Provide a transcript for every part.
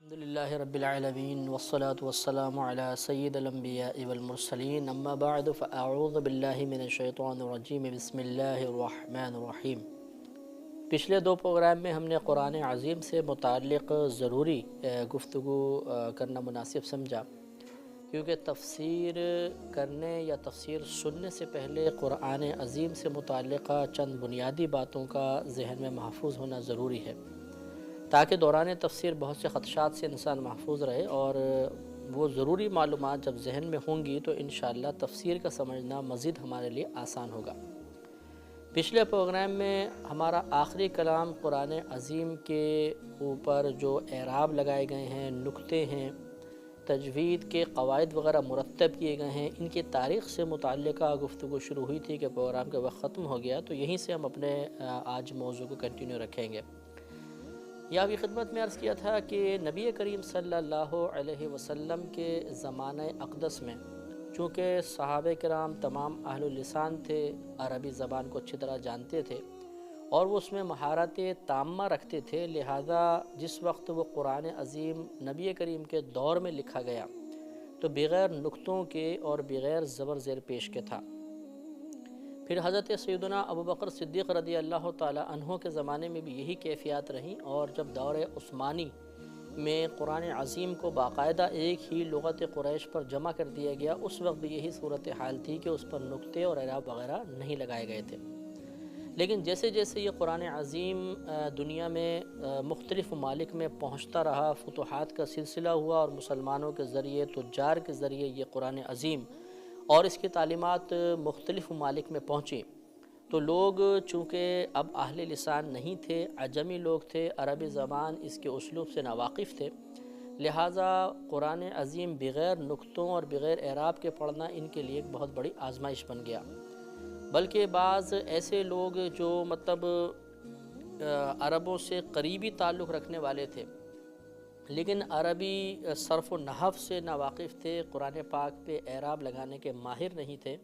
الحمدللہ رب العالمین والصلاة والسلام علی سید الانبیاء والمرسلین اما بعد فاعوذ باللہ من الشیطان الرجیم بسم اللہ الرحمن الرحیم۔ پچھلے دو پروگرام میں ہم نے قرآن عظیم سے متعلق ضروری گفتگو کرنا مناسب سمجھا، کیونکہ تفسیر کرنے یا تفسیر سننے سے پہلے قرآن عظیم سے متعلقہ چند بنیادی باتوں کا ذہن میں محفوظ ہونا ضروری ہے، تاکہ دوران تفسیر بہت سے خدشات سے انسان محفوظ رہے، اور وہ ضروری معلومات جب ذہن میں ہوں گی تو انشاءاللہ تفسیر کا سمجھنا مزید ہمارے لیے آسان ہوگا۔ پچھلے پروگرام میں ہمارا آخری کلام قرآن عظیم کے اوپر جو اعراب لگائے گئے ہیں، نکتے ہیں، تجوید کے قواعد وغیرہ مرتب کیے گئے ہیں، ان کی تاریخ سے متعلقہ گفتگو شروع ہوئی تھی کہ پروگرام کا وقت ختم ہو گیا، تو یہیں سے ہم اپنے آج موضوع کو کنٹینیو رکھیں گے۔ یہ ابھی خدمت میں عرض کیا تھا کہ نبی کریم صلی اللہ علیہ وسلم کے زمانہ اقدس میں چونکہ صحابہ کرام تمام اہل اللسان تھے، عربی زبان کو اچھی طرح جانتے تھے اور وہ اس میں مہارت تامہ رکھتے تھے، لہذا جس وقت وہ قرآن عظیم نبی کریم کے دور میں لکھا گیا تو بغیر نکتوں کے اور بغیر زبر زیر پیش کے تھا۔ پھر حضرت سیدنا ابوبکر صدیق رضی اللہ تعالیٰ عنہ کے زمانے میں بھی یہی کیفیات رہیں، اور جب دور عثمانی میں قرآن عظیم کو باقاعدہ ایک ہی لغت قریش پر جمع کر دیا گیا، اس وقت بھی یہی صورتحال تھی کہ اس پر نکتے اور اعراب وغیرہ نہیں لگائے گئے تھے۔ لیکن جیسے جیسے یہ قرآن عظیم دنیا میں مختلف ممالک میں پہنچتا رہا، فتوحات کا سلسلہ ہوا اور مسلمانوں کے ذریعے، تجار کے ذریعے یہ قرآن عظیم اور اس کی تعلیمات مختلف ممالک میں پہنچی، تو لوگ چونکہ اب اہل لسان نہیں تھے، عجمی لوگ تھے، عربی زبان اس کے اسلوب سے ناواقف تھے، لہٰذا قرآن عظیم بغیر نکتوں اور بغیر اعراب کے پڑھنا ان کے لیے ایک بہت بڑی آزمائش بن گیا۔ بلکہ بعض ایسے لوگ جو عربوں سے قریبی تعلق رکھنے والے تھے لیکن عربی صرف و نحو سے ناواقف تھے، قرآن پاک پہ اعراب لگانے کے ماہر نہیں تھے،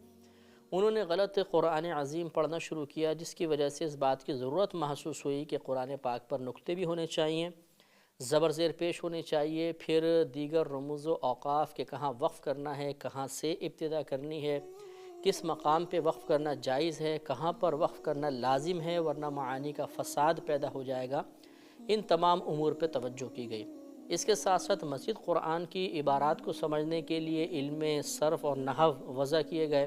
انہوں نے غلط قرآن عظیم پڑھنا شروع کیا، جس کی وجہ سے اس بات کی ضرورت محسوس ہوئی کہ قرآن پاک پر نکتے بھی ہونے چاہیے، زبر زیر پیش ہونے چاہیے، پھر دیگر رموز و اوقاف کے کہاں وقف کرنا ہے، کہاں سے ابتدا کرنی ہے، کس مقام پہ وقف کرنا جائز ہے، کہاں پر وقف کرنا لازم ہے ورنہ معانی کا فساد پیدا ہو جائے گا، ان تمام امور پہ توجہ کی گئی۔ اس کے ساتھ ساتھ مسجد قرآن کی عبارات کو سمجھنے کے لیے علم صرف اور نحو وضع کیے گئے،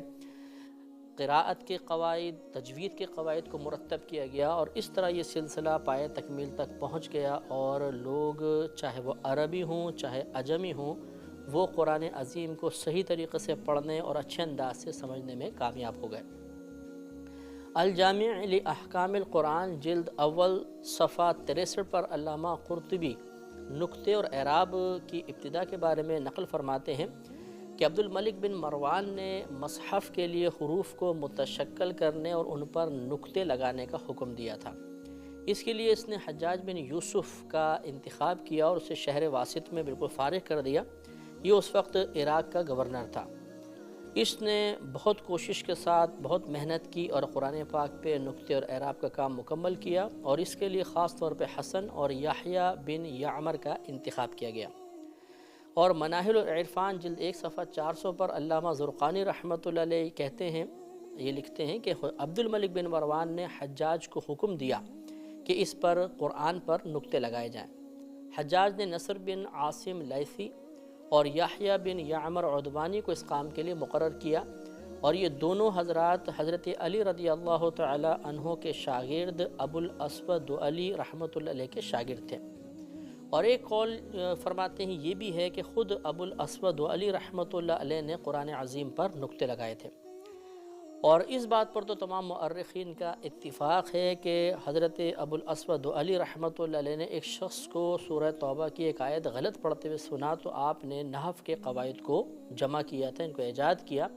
قراءت کے قواعد، تجوید کے قواعد کو مرتب کیا گیا، اور اس طرح یہ سلسلہ پائے تکمیل تک پہنچ گیا، اور لوگ چاہے وہ عربی ہوں چاہے عجمی ہوں، وہ قرآن عظیم کو صحیح طریقے سے پڑھنے اور اچھے انداز سے سمجھنے میں کامیاب ہو گئے۔ الجامع لاحکام القرآن جلد اول صفحہ 63 پر علامہ قرطبی نکتے اور اعراب کی ابتدا کے بارے میں نقل فرماتے ہیں کہ عبد الملک بن مروان نے مصحف کے لیے حروف کو متشکل کرنے اور ان پر نکتے لگانے کا حکم دیا تھا۔ اس کے لیے اس نے حجاج بن یوسف کا انتخاب کیا اور اسے شہر واسط میں بالکل فارغ کر دیا۔ یہ اس وقت عراق کا گورنر تھا۔ اس نے بہت کوشش کے ساتھ بہت محنت کی اور قرآن پاک پہ نکتے اور اعراب کا کام مکمل کیا، اور اس کے لیے خاص طور پہ حسن اور یحییٰ بن یعمر کا انتخاب کیا گیا۔ اور مناہل العرفان جلد 1 صفحہ 400 پر علامہ زرقانی رحمۃ اللہ علیہ کہتے ہیں، یہ لکھتے ہیں کہ عبد الملک بن مروان نے حجاج کو حکم دیا کہ اس پر قرآن پر نکتے لگائے جائیں۔ حجاج نے نصر بن عاصم لیثی اور یحییٰ بن یعمر عدوانی کو اس کام کے لیے مقرر کیا، اور یہ دونوں حضرات حضرت علی رضی اللہ تعالی عنہ کے شاگرد ابو الاسود دؤلی رحمۃ اللہ علیہ کے شاگرد تھے۔ اور ایک قول فرماتے ہیں یہ بھی ہے کہ خود ابو الاسود دؤلی رحمۃ اللہ علیہ نے قرآن عظیم پر نکتے لگائے تھے، اور اس بات پر تو تمام مؤرخین کا اتفاق ہے کہ حضرت ابو الاسود دؤلی رحمۃ اللہ علیہ نے ایک شخص کو سورہ توبہ کی ایک آیت غلط پڑھتے ہوئے سنا، تو آپ نے نحو کے قواعد کو جمع کیا تھا، ان کو ایجاد کیا،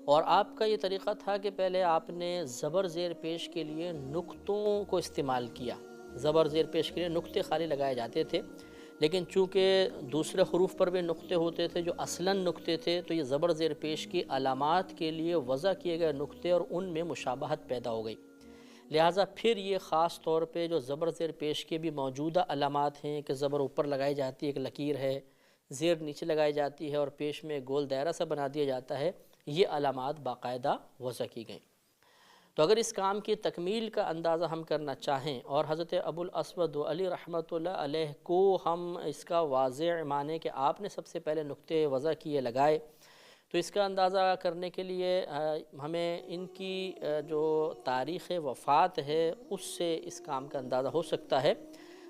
اور آپ کا یہ طریقہ تھا کہ پہلے آپ نے زبر زیر پیش کے لیے نکتوں کو استعمال کیا۔ زبر زیر پیش کے لیے نکتے خالی لگائے جاتے تھے، لیکن چونکہ دوسرے حروف پر بھی نقطے ہوتے تھے جو اصلاً نقطے تھے، تو یہ زبر زیر پیش کی علامات کے لیے وضع کیے گئے نقطے اور ان میں مشابہت پیدا ہو گئی، لہٰذا پھر یہ خاص طور پہ جو زبر زیر پیش کے بھی موجودہ علامات ہیں کہ زبر اوپر لگائی جاتی ہے، ایک لکیر ہے، زیر نیچے لگائی جاتی ہے اور پیش میں گول دائرہ سا بنا دیا جاتا ہے، یہ علامات باقاعدہ وضع کی گئیں۔ تو اگر اس کام کی تکمیل کا اندازہ ہم کرنا چاہیں اور حضرت ابو الاسود علی رحمۃ اللہ علیہ کو ہم اس کا واضح مانیں کہ آپ نے سب سے پہلے نقطے وضع کیے لگائے، تو اس کا اندازہ کرنے کے لیے ہمیں ان کی جو تاریخ وفات ہے اس سے اس کام کا اندازہ ہو سکتا ہے۔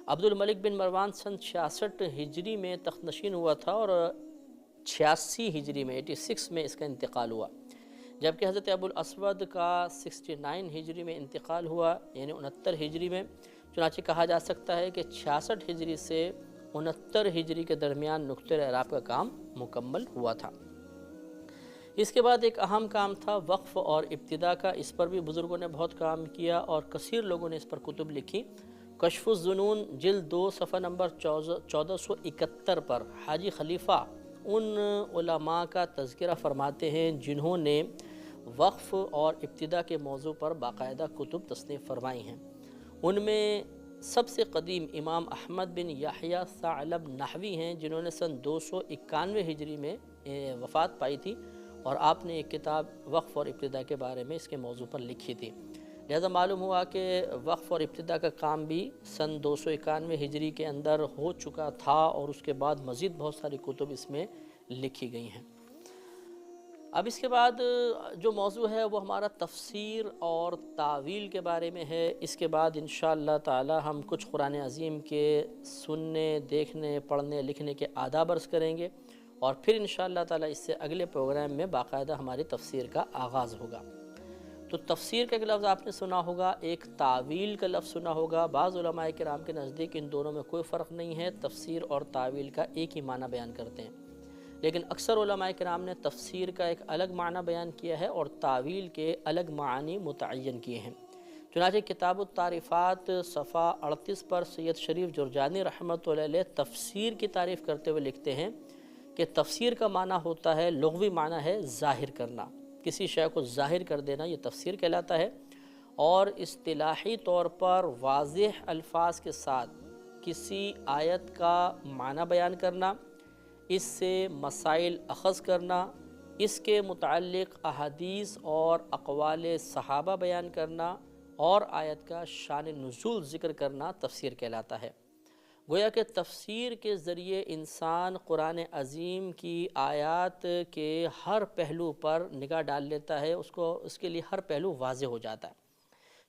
عبد الملک بن مروان سن 66 ہجری میں تخت نشین ہوا تھا اور 86 ہجری میں 86 میں اس کا انتقال ہوا، جبکہ حضرت ابو الاسود کا 69 ہجری میں انتقال ہوا، یعنی 69 ہجری میں۔ چنانچہ کہا جا سکتا ہے کہ 66 ہجری سے 69 ہجری کے درمیان نقطۂ اعراب کا کام مکمل ہوا تھا۔ اس کے بعد ایک اہم کام تھا وقف اور ابتدا کا، اس پر بھی بزرگوں نے بہت کام کیا اور کثیر لوگوں نے اس پر کتب لکھی۔ کشف الظنون جلد 2 صفحہ نمبر 1471 پر حاجی خلیفہ ان علماء کا تذکرہ فرماتے ہیں جنہوں نے وقف اور ابتدا کے موضوع پر باقاعدہ کتب تصنیف فرمائی ہیں۔ ان میں سب سے قدیم امام احمد بن یحییٰ ثعلب نحوی ہیں، جنہوں نے سن 291 ہجری میں وفات پائی تھی اور آپ نے ایک کتاب وقف اور ابتدا کے بارے میں اس کے موضوع پر لکھی تھی۔ لہذا معلوم ہوا کہ وقف اور ابتدا کا کام بھی سن 291 ہجری کے اندر ہو چکا تھا اور اس کے بعد مزید بہت ساری کتب اس میں لکھی گئی ہیں۔ اب اس کے بعد جو موضوع ہے وہ ہمارا تفسیر اور تاویل کے بارے میں ہے۔ اس کے بعد انشاءاللہ تعالی ہم کچھ قرآن عظیم کے سننے، دیکھنے، پڑھنے، لکھنے کے آداب عرض کریں گے اور پھر انشاءاللہ تعالی اس سے اگلے پروگرام میں باقاعدہ ہماری تفسیر کا آغاز ہوگا۔ تو تفسیر کا ایک لفظ آپ نے سنا ہوگا، ایک تاویل کا لفظ سنا ہوگا۔ بعض علماء کرام کے نزدیک ان دونوں میں کوئی فرق نہیں ہے، تفسیر اور تاویل کا ایک ہی معنی بیان کرتے ہیں، لیکن اکثر علماء کرام نے تفسیر کا ایک الگ معنی بیان کیا ہے اور تاویل کے الگ معنی متعین کیے ہیں۔ چنانچہ کتاب التعریفات صفحہ 38 پر سید شریف جرجانی رحمۃ اللہ علیہ تفسیر کی تعریف کرتے ہوئے لکھتے ہیں کہ تفسیر کا معنی ہوتا ہے، لغوی معنی ہے ظاہر کرنا، کسی شے کو ظاہر کر دینا، یہ تفسیر کہلاتا ہے، اور اصطلاحی طور پر واضح الفاظ کے ساتھ کسی آیت کا معنی بیان کرنا، اس سے مسائل اخذ کرنا، اس کے متعلق احادیث اور اقوال صحابہ بیان کرنا اور آیت کا شان نزول ذکر کرنا تفسیر کہلاتا ہے۔ گویا کہ تفسیر کے ذریعے انسان قرآن عظیم کی آیات کے ہر پہلو پر نگاہ ڈال لیتا ہے، اس کے لیے ہر پہلو واضح ہو جاتا ہے۔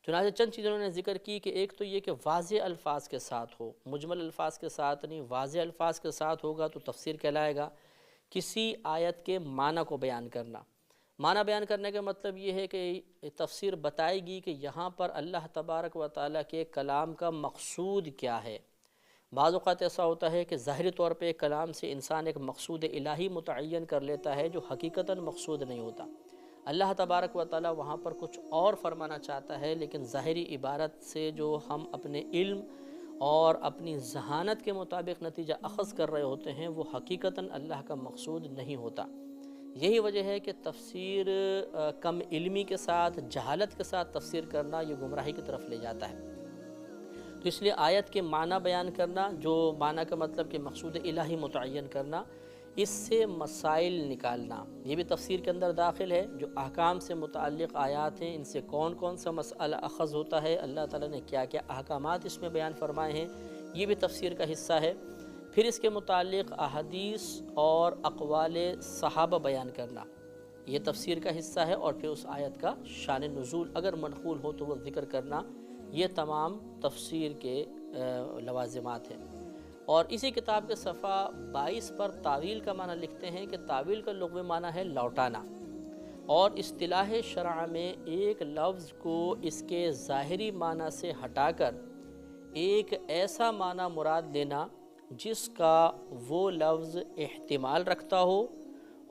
چنانچہ چند چیزوں انہوں نے ذکر کی کہ ایک تو یہ کہ واضح الفاظ کے ساتھ ہو، مجمل الفاظ کے ساتھ نہیں، واضح الفاظ کے ساتھ ہوگا تو تفسیر کہلائے گا۔ کسی آیت کے معنی کو بیان کرنا، معنی بیان کرنے کا مطلب یہ ہے کہ تفسیر بتائے گی کہ یہاں پر اللہ تبارک و تعالیٰ کے کلام کا مقصود کیا ہے۔ بعض اوقات ایسا ہوتا ہے کہ ظاہری طور پہ کلام سے انسان ایک مقصود الہی متعین کر لیتا ہے جو حقیقتاً مقصود نہیں ہوتا۔ اللہ تبارک و تعالیٰ وہاں پر کچھ اور فرمانا چاہتا ہے، لیکن ظاہری عبارت سے جو ہم اپنے علم اور اپنی ذہانت کے مطابق نتیجہ اخذ کر رہے ہوتے ہیں وہ حقیقتاً اللہ کا مقصود نہیں ہوتا۔ یہی وجہ ہے کہ تفسیر کم علمی کے ساتھ، جہالت کے ساتھ تفسیر کرنا یہ گمراہی کی طرف لے جاتا ہے۔ تو اس لیے آیت کے معنی بیان کرنا، جو معنی کا مطلب کہ مقصود الہی متعین کرنا، اس سے مسائل نکالنا، یہ بھی تفسیر کے اندر داخل ہے۔ جو احکام سے متعلق آیات ہیں ان سے کون کون سا مسئلہ اخذ ہوتا ہے، اللہ تعالیٰ نے کیا کیا احکامات اس میں بیان فرمائے ہیں، یہ بھی تفسیر کا حصہ ہے۔ پھر اس کے متعلق احادیث اور اقوال صحابہ بیان کرنا، یہ تفسیر کا حصہ ہے، اور پھر اس آیت کا شان نزول اگر منقول ہو تو وہ ذکر کرنا، یہ تمام تفسیر کے لوازمات ہیں۔ اور اسی کتاب کے صفحہ 22 پر تاویل کا معنی لکھتے ہیں کہ تاویل کا لغوی معنی ہے لوٹانا، اور اصطلاح شرع میں ایک لفظ کو اس کے ظاہری معنی سے ہٹا کر ایک ایسا معنی مراد لینا جس کا وہ لفظ احتمال رکھتا ہو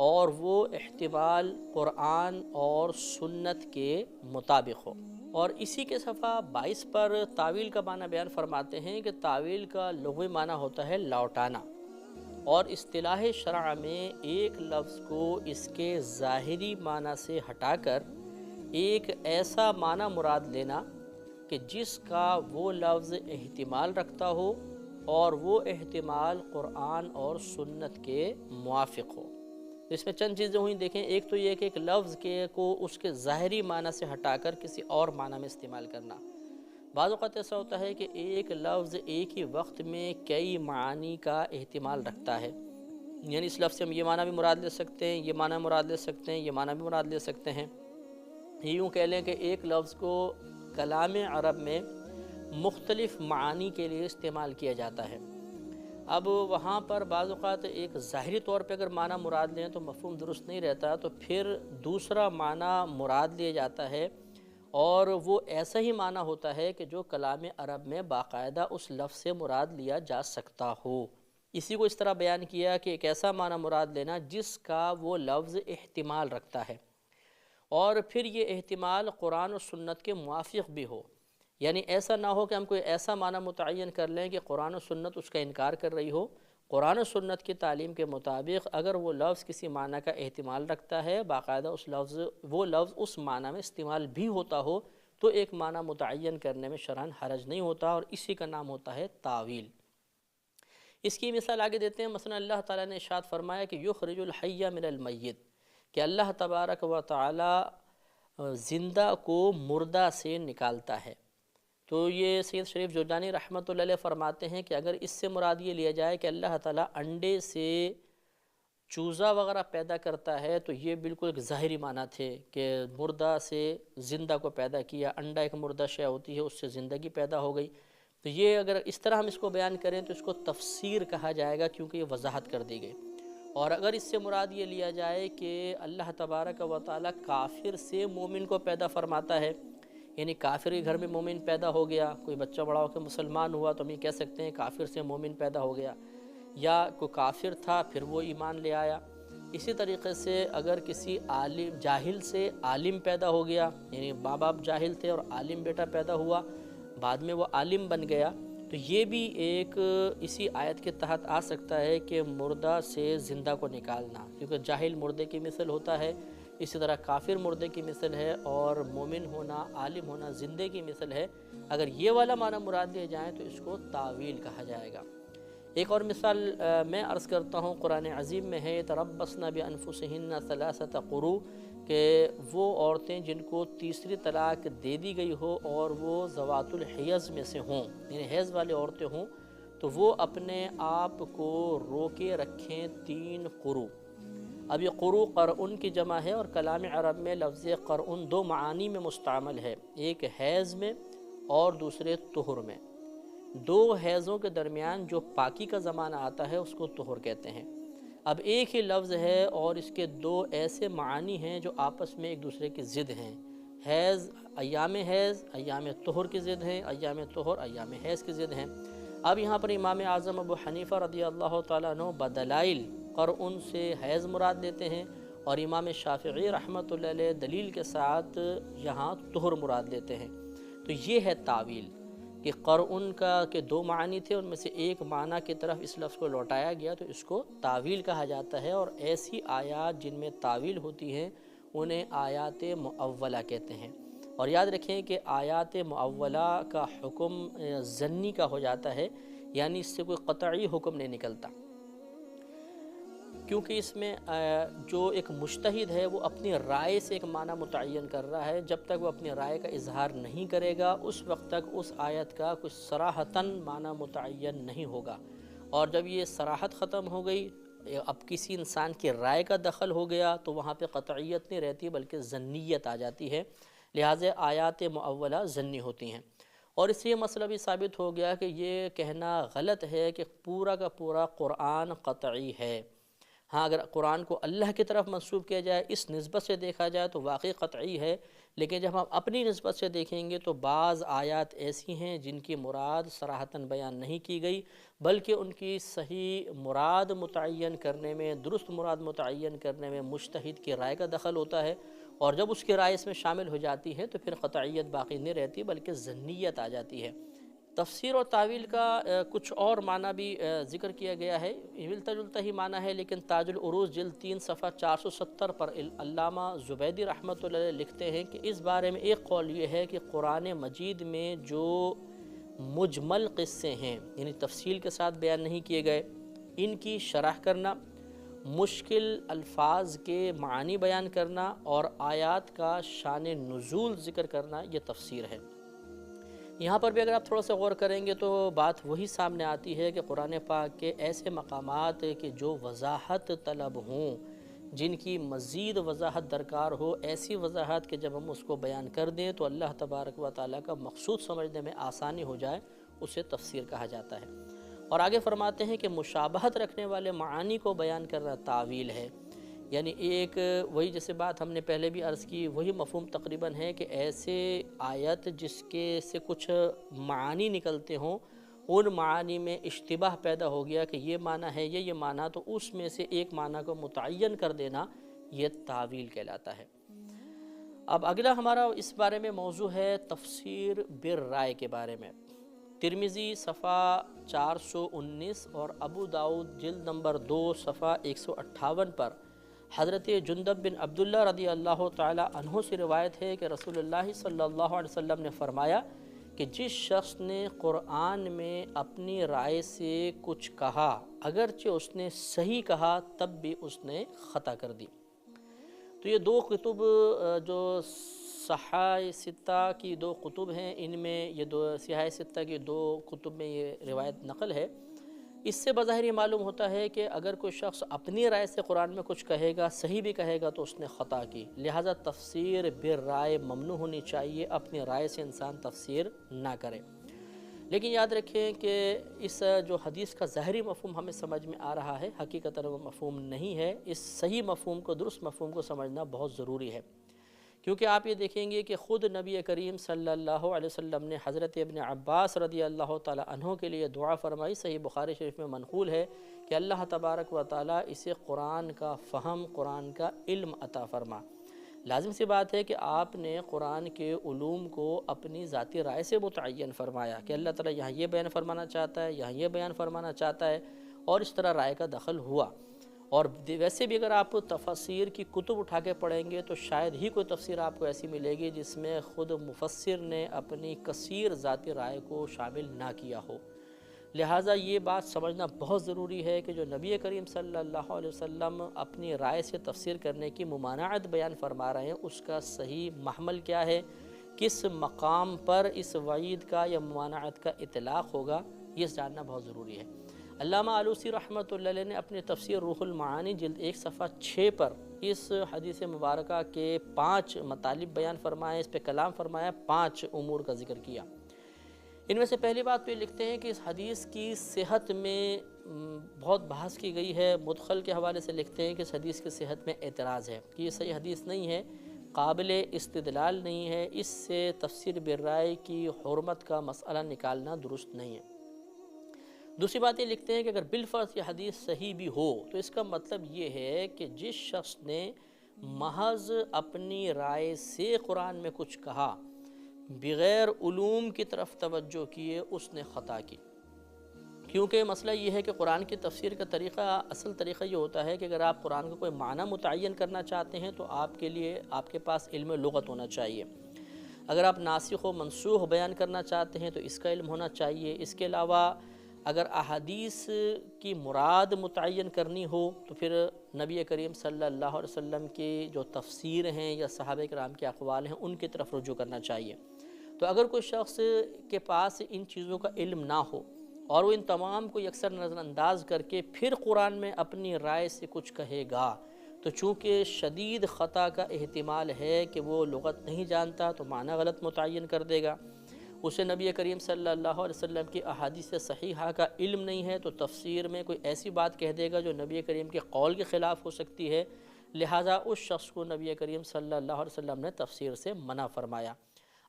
اور وہ احتمال قرآن اور سنت کے مطابق ہو۔ اور اسی کے صفحہ 22 پر تاویل کا معنی بیان فرماتے ہیں کہ تاویل کا لغوی معنی ہوتا ہے لوٹانا، اور اصطلاح شرع میں ایک لفظ کو اس کے ظاہری معنی سے ہٹا کر ایک ایسا معنی مراد لینا کہ جس کا وہ لفظ احتمال رکھتا ہو اور وہ احتمال قرآن اور سنت کے موافق ہو۔ اس میں چند چیزیں ہوئیں دیکھیں، ایک تو یہ کہ ایک لفظ کو اس کے ظاہری معنی سے ہٹا کر کسی اور معنی میں استعمال کرنا۔ بعض اوقات ایسا ہوتا ہے کہ ایک لفظ ایک ہی وقت میں کئی معانی کا احتمال رکھتا ہے، یعنی اس لفظ سے ہم یہ معنی بھی مراد لے سکتے ہیں، یہ معنی مراد لے سکتے ہیں، یہ معنی بھی مراد لے سکتے ہیں۔ یوں کہہ لیں کہ ایک لفظ کو کلام عرب میں مختلف معانی کے لیے استعمال کیا جاتا ہے۔ اب وہاں پر بعض اوقات ایک ظاہری طور پہ اگر معنی مراد لیں تو مفہوم درست نہیں رہتا، تو پھر دوسرا معنی مراد لیا جاتا ہے، اور وہ ایسا ہی معنی ہوتا ہے کہ جو کلام عرب میں باقاعدہ اس لفظ سے مراد لیا جا سکتا ہو۔ اسی کو اس طرح بیان کیا کہ ایک ایسا معنی مراد لینا جس کا وہ لفظ احتمال رکھتا ہے، اور پھر یہ احتمال قرآن و سنت کے موافق بھی ہو، یعنی ایسا نہ ہو کہ ہم کوئی ایسا معنی متعین کر لیں کہ قرآن و سنت اس کا انکار کر رہی ہو۔ قرآن و سنت کی تعلیم کے مطابق اگر وہ لفظ کسی معنی کا احتمال رکھتا ہے، باقاعدہ وہ لفظ اس معنی میں استعمال بھی ہوتا ہو، تو ایک معنی متعین کرنے میں شرعاً حرج نہیں ہوتا، اور اسی کا نام ہوتا ہے تاویل۔ اس کی مثال آگے دیتے ہیں، مثلا اللہ تعالیٰ نے ارشاد فرمایا کہ یخرج الحی من المیت، کہ اللہ تبارک و تعالی زندہ کو مردہ سے نکالتا ہے۔ تو یہ سید شریف جرجانی رحمۃ اللہ علیہ فرماتے ہیں کہ اگر اس سے مراد یہ لیا جائے کہ اللہ تعالیٰ انڈے سے چوزا وغیرہ پیدا کرتا ہے، تو یہ بالکل ایک ظاہری معنی تھے کہ مردہ سے زندہ کو پیدا کیا، انڈا ایک مردہ شے ہوتی ہے، اس سے زندگی پیدا ہو گئی۔ تو یہ اگر اس طرح ہم اس کو بیان کریں تو اس کو تفسیر کہا جائے گا، کیونکہ یہ وضاحت کر دی گئی۔ اور اگر اس سے مراد یہ لیا جائے کہ اللہ تبارک و تعالیٰ کافر سے مومن کو پیدا فرماتا ہے، یعنی کافر کے گھر میں مومن پیدا ہو گیا، کوئی بچہ بڑا ہو کے مسلمان ہوا تو ہم یہ کہہ سکتے ہیں کافر سے مومن پیدا ہو گیا، یا کوئی کافر تھا پھر وہ ایمان لے آیا۔ اسی طریقے سے اگر کسی عالم جاہل سے عالم پیدا ہو گیا، یعنی ماں باپ جاہل تھے اور عالم بیٹا پیدا ہوا، بعد میں وہ عالم بن گیا، تو یہ بھی ایک اسی آیت کے تحت آ سکتا ہے کہ مردہ سے زندہ کو نکالنا، کیونکہ جاہل مردے کی مثل ہوتا ہے، اسی طرح کافر مردے کی مثل ہے، اور مومن ہونا عالم ہونا زندے کی مثل ہے۔ اگر یہ والا معنی مراد لیے جائیں تو اس کو تاویل کہا جائے گا۔ ایک اور مثال میں عرض کرتا ہوں، قرآن عظیم میں ہے تربصن بانفسہن ثلاثۃ قروء، کہ وہ عورتیں جن کو تیسری طلاق دے دی گئی ہو اور وہ ذوات الحیض میں سے ہوں، یعنی حیض والے عورتیں ہوں، تو وہ اپنے آپ کو روکے رکھیں 3 قروء۔ اب یہ قروء قرءن کی جمع ہے، اور کلام عرب میں لفظ قرءن 2 معانی میں مستعمل ہے، ایک حیض میں اور دوسرے طہر میں۔ 2 حیضوں کے درمیان جو پاکی کا زمانہ آتا ہے اس کو طہر کہتے ہیں۔ اب ایک ہی لفظ ہے اور اس کے 2 ایسے معانی ہیں جو آپس میں ایک دوسرے کی ضد ہیں۔ حیض ایام طہر کی ضد ہیں، ایام طہر ایام حیض کی ضد ہیں۔ اب یہاں پر امام اعظم ابو حنیفہ رضی اللہ تعالیٰ عنہ بدلائل قرءن سے حیض مراد لیتے ہیں، اور امام شافعی رحمۃ اللہ علیہ دلیل کے ساتھ یہاں طہر مراد لیتے ہیں۔ تو یہ ہے تاویل، کہ قرءن کا کہ 2 معنی تھے، ان میں سے ایک معنی کی طرف اس لفظ کو لوٹایا گیا، تو اس کو تاویل کہا جاتا ہے۔ اور ایسی آیات جن میں تاویل ہوتی ہیں انہیں آیات مؤولہ کہتے ہیں۔ اور یاد رکھیں کہ آیات مؤولہ کا حکم ظنی کا ہو جاتا ہے، یعنی اس سے کوئی قطعی حکم نہیں نکلتا، کیونکہ اس میں جو ایک مجتہد ہے وہ اپنی رائے سے ایک معنی متعین کر رہا ہے، جب تک وہ اپنی رائے کا اظہار نہیں کرے گا اس وقت تک اس آیت کا کچھ صراحتاً معنی متعین نہیں ہوگا، اور جب یہ صراحت ختم ہو گئی، اب کسی انسان کی رائے کا دخل ہو گیا، تو وہاں پہ قطعیت نہیں رہتی بلکہ ظنیت آ جاتی ہے، لہٰذا آیات مؤولہ ظنی ہوتی ہیں۔ اور اس سے یہ مسئلہ بھی ثابت ہو گیا کہ یہ کہنا غلط ہے کہ پورا کا پورا قرآن قطعی ہے۔ ہاں، اگر قرآن کو اللہ کی طرف منسوب کیا جائے، اس نسبت سے دیکھا جائے تو واقعی قطعی ہے، لیکن جب ہم اپنی نسبت سے دیکھیں گے تو بعض آیات ایسی ہیں جن کی مراد صراحتاً بیان نہیں کی گئی، بلکہ ان کی صحیح مراد متعین کرنے میں، درست مراد متعین کرنے میں مجتہد کی رائے کا دخل ہوتا ہے، اور جب اس کی رائے اس میں شامل ہو جاتی ہے تو پھر قطعیت باقی نہیں رہتی بلکہ ظنیت آ جاتی ہے۔ تفسیر اور تعویل کا کچھ اور معنی بھی ذکر کیا گیا ہے، ملتا جلتا ہی معنی ہے، لیکن تاج العروض جلد 3 صفحہ 470 پر علامہ زبیدی رحمۃ اللہ علیہ لکھتے ہیں کہ اس بارے میں ایک قول یہ ہے کہ قرآن مجید میں جو مجمل قصے ہیں، یعنی تفصیل کے ساتھ بیان نہیں کیے گئے، ان کی شرح کرنا، مشکل الفاظ کے معنی بیان کرنا اور آیات کا شان نزول ذکر کرنا، یہ تفسیر ہے۔ یہاں پر بھی اگر آپ تھوڑا سا غور کریں گے تو بات وہی سامنے آتی ہے کہ قرآن پاک کے ایسے مقامات کہ جو وضاحت طلب ہوں، جن کی مزید وضاحت درکار ہو، ایسی وضاحت کہ جب ہم اس کو بیان کر دیں تو اللہ تبارک و تعالیٰ کا مقصود سمجھنے میں آسانی ہو جائے، اسے تفسیر کہا جاتا ہے۔ اور آگے فرماتے ہیں کہ مشابہت رکھنے والے معانی کو بیان کرنا تعویل ہے، یعنی ایک وہی جیسے بات ہم نے پہلے بھی عرض کی، وہی مفہوم تقریباً ہے کہ ایسے آیت جس کے سے کچھ معانی نکلتے ہوں، ان معانی میں اشتباہ پیدا ہو گیا کہ یہ معنی ہے یہ معنی، تو اس میں سے ایک معنی کو متعین کر دینا، یہ تعویل کہلاتا ہے۔ اب اگلا ہمارا اس بارے میں موضوع ہے تفسیر بالرائے کے بارے میں۔ ترمذی صفحہ 419 اور ابو داؤد جلد نمبر 2 صفحہ 158 پر حضرت جندب بن عبداللہ رضی اللہ تعالی عنہ سے روایت ہے کہ رسول اللہ صلی اللہ علیہ وسلم نے فرمایا کہ جس شخص نے قرآن میں اپنی رائے سے کچھ کہا، اگرچہ اس نے صحیح کہا تب بھی اس نے خطا کر دی۔ تو یہ دو کتب جو صحاح ستہ کی دو کتب ہیں، ان میں یہ صحاح ستہ کی دو کتب میں یہ روایت نقل ہے۔ اس سے بظاہر یہ معلوم ہوتا ہے کہ اگر کوئی شخص اپنی رائے سے قرآن میں کچھ کہے گا، صحیح بھی کہے گا، تو اس نے خطا کی، لہٰذا تفسیر بالرائے ممنوع ہونی چاہیے، اپنی رائے سے انسان تفسیر نہ کرے۔ لیکن یاد رکھیں کہ اس جو حدیث کا ظاہری مفہوم ہمیں سمجھ میں آ رہا ہے، حقیقتاً وہ مفہوم نہیں ہے۔ اس صحیح مفہوم کو، درست مفہوم کو سمجھنا بہت ضروری ہے، کیونکہ آپ یہ دیکھیں گے کہ خود نبی کریم صلی اللہ علیہ وسلم نے حضرت ابن عباس رضی اللہ تعالی عنہ کے لیے دعا فرمائی، صحیح بخاری شریف میں منقول ہے کہ اللہ تبارک و تعالی اسے قرآن کا فہم، قرآن کا علم عطا فرما۔ لازم سی بات ہے کہ آپ نے قرآن کے علوم کو اپنی ذاتی رائے سے متعین فرمایا کہ اللہ تعالیٰ یہاں یہ بیان فرمانا چاہتا ہے، یہاں یہ بیان فرمانا چاہتا ہے، اور اس طرح رائے کا دخل ہوا۔ اور ویسے بھی اگر آپ تفسیر کی کتب اٹھا کے پڑھیں گے تو شاید ہی کوئی تفسیر آپ کو ایسی ملے گی جس میں خود مفسر نے اپنی کثیر ذاتی رائے کو شامل نہ کیا ہو۔ لہٰذا یہ بات سمجھنا بہت ضروری ہے کہ جو نبی کریم صلی اللہ علیہ وسلم اپنی رائے سے تفسیر کرنے کی ممانعت بیان فرما رہے ہیں، اس کا صحیح محمل کیا ہے، کس مقام پر اس وعید کا یا ممانعت کا اطلاق ہوگا، یہ جاننا بہت ضروری ہے۔ علامہ آلوسی رحمۃ اللہ علیہ نے اپنی تفسیر روح المعانی جلد 1 صفحہ 6 پر اس حدیث مبارکہ کے 5 مطالب بیان فرمائے، اس پہ کلام فرمایا، 5 امور کا ذکر کیا۔ ان میں سے پہلی بات تو یہ لکھتے ہیں کہ اس حدیث کی صحت میں بہت بحث کی گئی ہے۔ مدخل کے حوالے سے لکھتے ہیں کہ اس حدیث کی صحت میں اعتراض ہے کہ یہ صحیح حدیث نہیں ہے، قابل استدلال نہیں ہے، اس سے تفسیر بالرائے کی حرمت کا مسئلہ نکالنا درست نہیں ہے۔ دوسری بات یہ لکھتے ہیں کہ اگر بالفرض یہ حدیث صحیح بھی ہو تو اس کا مطلب یہ ہے کہ جس شخص نے محض اپنی رائے سے قرآن میں کچھ کہا، بغیر علوم کی طرف توجہ کیے، اس نے خطا کی۔ کیونکہ مسئلہ یہ ہے کہ قرآن کی تفسیر کا طریقہ، اصل طریقہ یہ ہوتا ہے کہ اگر آپ قرآن کا کوئی معنی متعین کرنا چاہتے ہیں تو آپ کے لیے آپ کے پاس علم لغت ہونا چاہیے۔ اگر آپ ناسخ و منسوخ بیان کرنا چاہتے ہیں تو اس کا علم ہونا چاہیے۔ اس کے علاوہ اگر احادیث کی مراد متعین کرنی ہو تو پھر نبی کریم صلی اللہ علیہ وسلم کی جو تفسیر ہیں یا صحابہ کرام کے اقوال ہیں، ان کی طرف رجوع کرنا چاہیے۔ تو اگر کوئی شخص کے پاس ان چیزوں کا علم نہ ہو اور وہ ان تمام کو یکسر نظر انداز کر کے پھر قرآن میں اپنی رائے سے کچھ کہے گا، تو چونکہ شدید خطا کا احتمال ہے کہ وہ لغت نہیں جانتا تو معنی غلط متعین کر دے گا، اسے نبی کریم صلی اللہ علیہ وسلم کی احادیث صحیحہ کا علم نہیں ہے تو تفسیر میں کوئی ایسی بات کہہ دے گا جو نبی کریم کے قول کے خلاف ہو سکتی ہے، لہٰذا اس شخص کو نبی کریم صلی اللہ علیہ وسلم نے تفسیر سے منع فرمایا۔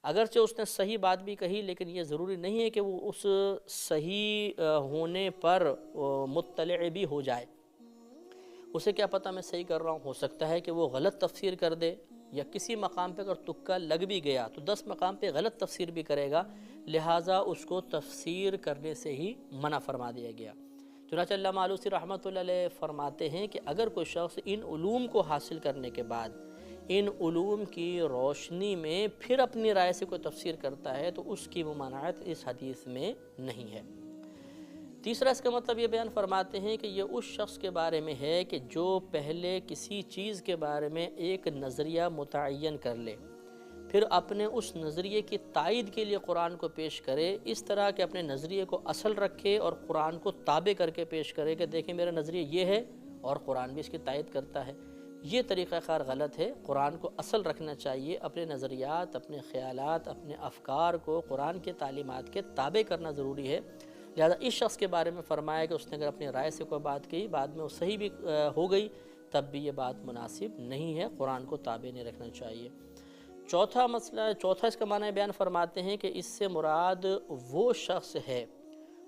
اگرچہ اس نے صحیح بات بھی کہی، لیکن یہ ضروری نہیں ہے کہ وہ اس صحیح ہونے پر مطلع بھی ہو جائے۔ اسے کیا پتہ میں صحیح کر رہا ہوں، ہو سکتا ہے کہ وہ غلط تفسیر کر دے، یا کسی مقام پہ اگر تکا لگ بھی گیا تو 10 مقام پہ غلط تفسیر بھی کرے گا، لہٰذا اس کو تفسیر کرنے سے ہی منع فرما دیا گیا۔ چنانچہ علامہ آلوسی رحمۃ اللہ علیہ فرماتے ہیں کہ اگر کوئی شخص ان علوم کو حاصل کرنے کے بعد ان علوم کی روشنی میں پھر اپنی رائے سے کوئی تفسیر کرتا ہے تو اس کی ممانعت اس حدیث میں نہیں ہے۔ تیسرا اس کا مطلب یہ بیان فرماتے ہیں کہ یہ اس شخص کے بارے میں ہے کہ جو پہلے کسی چیز کے بارے میں ایک نظریہ متعین کر لے، پھر اپنے اس نظریے کی تائید کے لیے قرآن کو پیش کرے، اس طرح کہ اپنے نظریے کو اصل رکھے اور قرآن کو تابع کر کے پیش کرے کہ دیکھیں میرا نظریہ یہ ہے اور قرآن بھی اس کی تائید کرتا ہے۔ یہ طریقہ کار غلط ہے۔ قرآن کو اصل رکھنا چاہیے، اپنے نظریات، اپنے خیالات، اپنے افکار کو قرآن کے تعلیمات کے تابع کرنا ضروری ہے۔ لہذا اس شخص کے بارے میں فرمایا کہ اس نے اگر اپنی رائے سے کوئی بات کی، بعد میں وہ صحیح بھی ہو گئی، تب بھی یہ بات مناسب نہیں ہے، قرآن کو تابع نہیں رکھنا چاہیے۔ چوتھا اس کا معنی بیان فرماتے ہیں کہ اس سے مراد وہ شخص ہے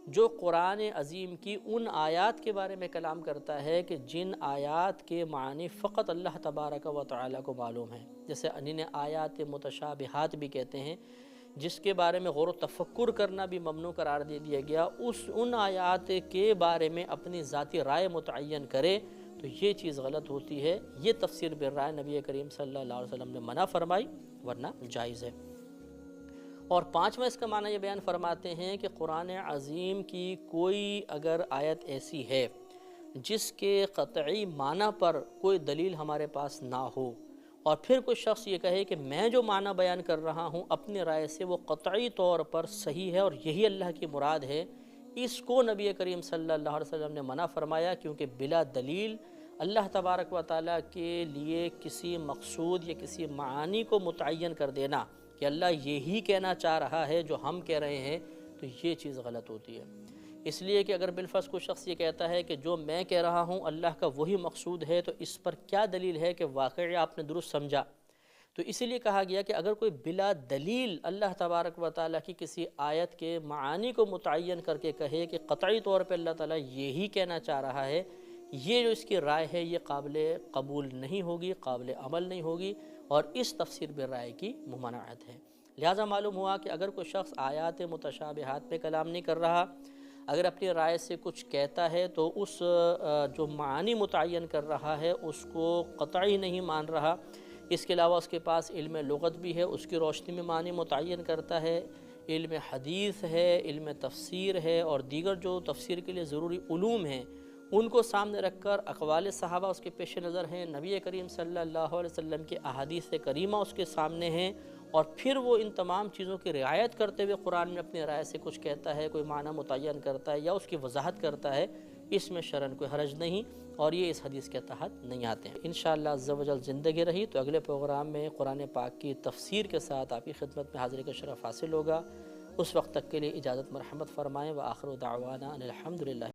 جو قرآن عظیم کی ان آیات کے بارے میں کلام کرتا ہے کہ جن آیات کے معنی فقط اللہ تبارک و تعالیٰ کو معلوم ہیں، جیسے انہیں آیات متشابہات بھی کہتے ہیں، جس کے بارے میں غور و تفکر کرنا بھی ممنوع قرار دے دیا گیا، ان آیات کے بارے میں اپنی ذاتی رائے متعین کرے تو یہ چیز غلط ہوتی ہے۔ یہ تفسیر بالرائے نبی کریم صلی اللہ علیہ وسلم نے منع فرمائی، ورنہ جائز ہے۔ اور پانچواں اس کا معنی یہ بیان فرماتے ہیں کہ قرآن عظیم کی کوئی اگر آیت ایسی ہے جس کے قطعی معنی پر کوئی دلیل ہمارے پاس نہ ہو، اور پھر کوئی شخص یہ کہے کہ میں جو معنی بیان کر رہا ہوں اپنی رائے سے وہ قطعی طور پر صحیح ہے اور یہی اللہ کی مراد ہے، اس کو نبی کریم صلی اللہ علیہ وسلم نے منع فرمایا، کیونکہ بلا دلیل اللہ تبارک و تعالیٰ کے لیے کسی مقصود یا کسی معانی کو متعین کر دینا کہ اللہ یہی کہنا چاہ رہا ہے جو ہم کہہ رہے ہیں، تو یہ چیز غلط ہوتی ہے۔ اس لیے کہ اگر بالفرض کوئی شخص یہ کہتا ہے کہ جو میں کہہ رہا ہوں اللہ کا وہی مقصود ہے، تو اس پر کیا دلیل ہے کہ واقعی آپ نے درست سمجھا؟ تو اسی لیے کہا گیا کہ اگر کوئی بلا دلیل اللہ تبارک و تعالیٰ کی کسی آیت کے معانی کو متعین کر کے کہے کہ قطعی طور پہ اللہ تعالیٰ یہی کہنا چاہ رہا ہے، یہ جو اس کی رائے ہے یہ قابل قبول نہیں ہوگی، قابل عمل نہیں ہوگی، اور اس تفسیر بالرائے کی ممانعت ہے۔ لہٰذا معلوم ہوا کہ اگر کوئی شخص آیات متشابہات پہ کلام نہیں کر رہا، اگر اپنی رائے سے کچھ کہتا ہے تو اس جو معانی متعین کر رہا ہے اس کو قطعی نہیں مان رہا، اس کے علاوہ اس کے پاس علم لغت بھی ہے، اس کی روشنی میں معنی متعین کرتا ہے، علم حدیث ہے، علم تفسیر ہے، اور دیگر جو تفسیر کے لیے ضروری علوم ہیں ان کو سامنے رکھ کر اقوال صحابہ اس کے پیش نظر ہیں، نبی کریم صلی اللہ علیہ وسلم کی احادیث کریمہ اس کے سامنے ہیں، اور پھر وہ ان تمام چیزوں کی رعایت کرتے ہوئے قرآن میں اپنی رائے سے کچھ کہتا ہے، کوئی معنی متعین کرتا ہے یا اس کی وضاحت کرتا ہے، اس میں شرعاً کوئی حرج نہیں، اور یہ اس حدیث کے تحت نہیں آتے ہیں۔ انشاءاللہ عز و جل زندگی رہی تو اگلے پروگرام میں قرآن پاک کی تفسیر کے ساتھ آپ کی خدمت میں حاضری کا شرف حاصل ہوگا۔ اس وقت تک کے لیے اجازت مرحمت فرمائیں، وآخر دعوانا ان الحمدللہ۔